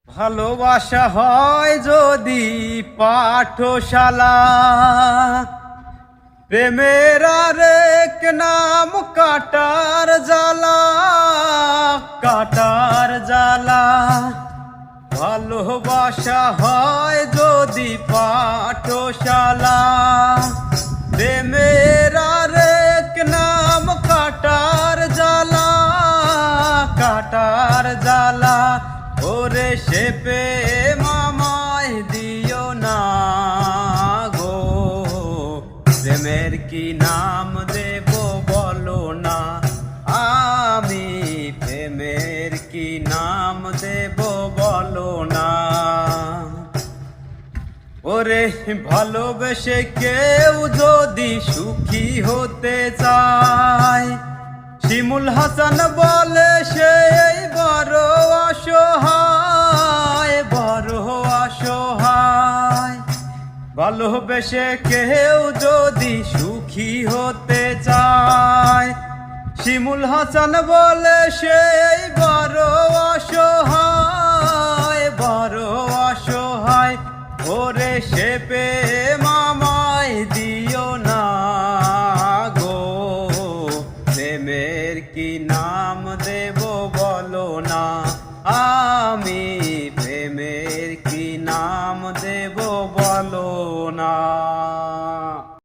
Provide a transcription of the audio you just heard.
ভালোবাসা হয় যদি পাঠশালা, প্রেমের আরেক নাম কাটার জ্বালা, কাটার জ্বালা। ভালোবাসা হয় যদি পাঠশালা, প্রেমের আরেক নাম কাটার জ্বালা, কাটার জ্বালা। ওরে সে প্রেম আমায় দিও না গো, প্রেমের কি নাম দেব বলো না, আমি প্রেমের কি নাম দেব বলো না। ওরে ভালোবেসে কেউ যদি সুখী হতে চায়, শিমুল হাসান বলে সে বড় অসহায়, বড় অসহায়। ভালোবেসে কেউ যদি সুখী হতে চায়, শিমুল হাসান বলে সে বড় অসহায়, বড় অসহায়। ওরে সে প্রেম আমায় দিও না গো, প্রেমের কি নাম দেব বলো না।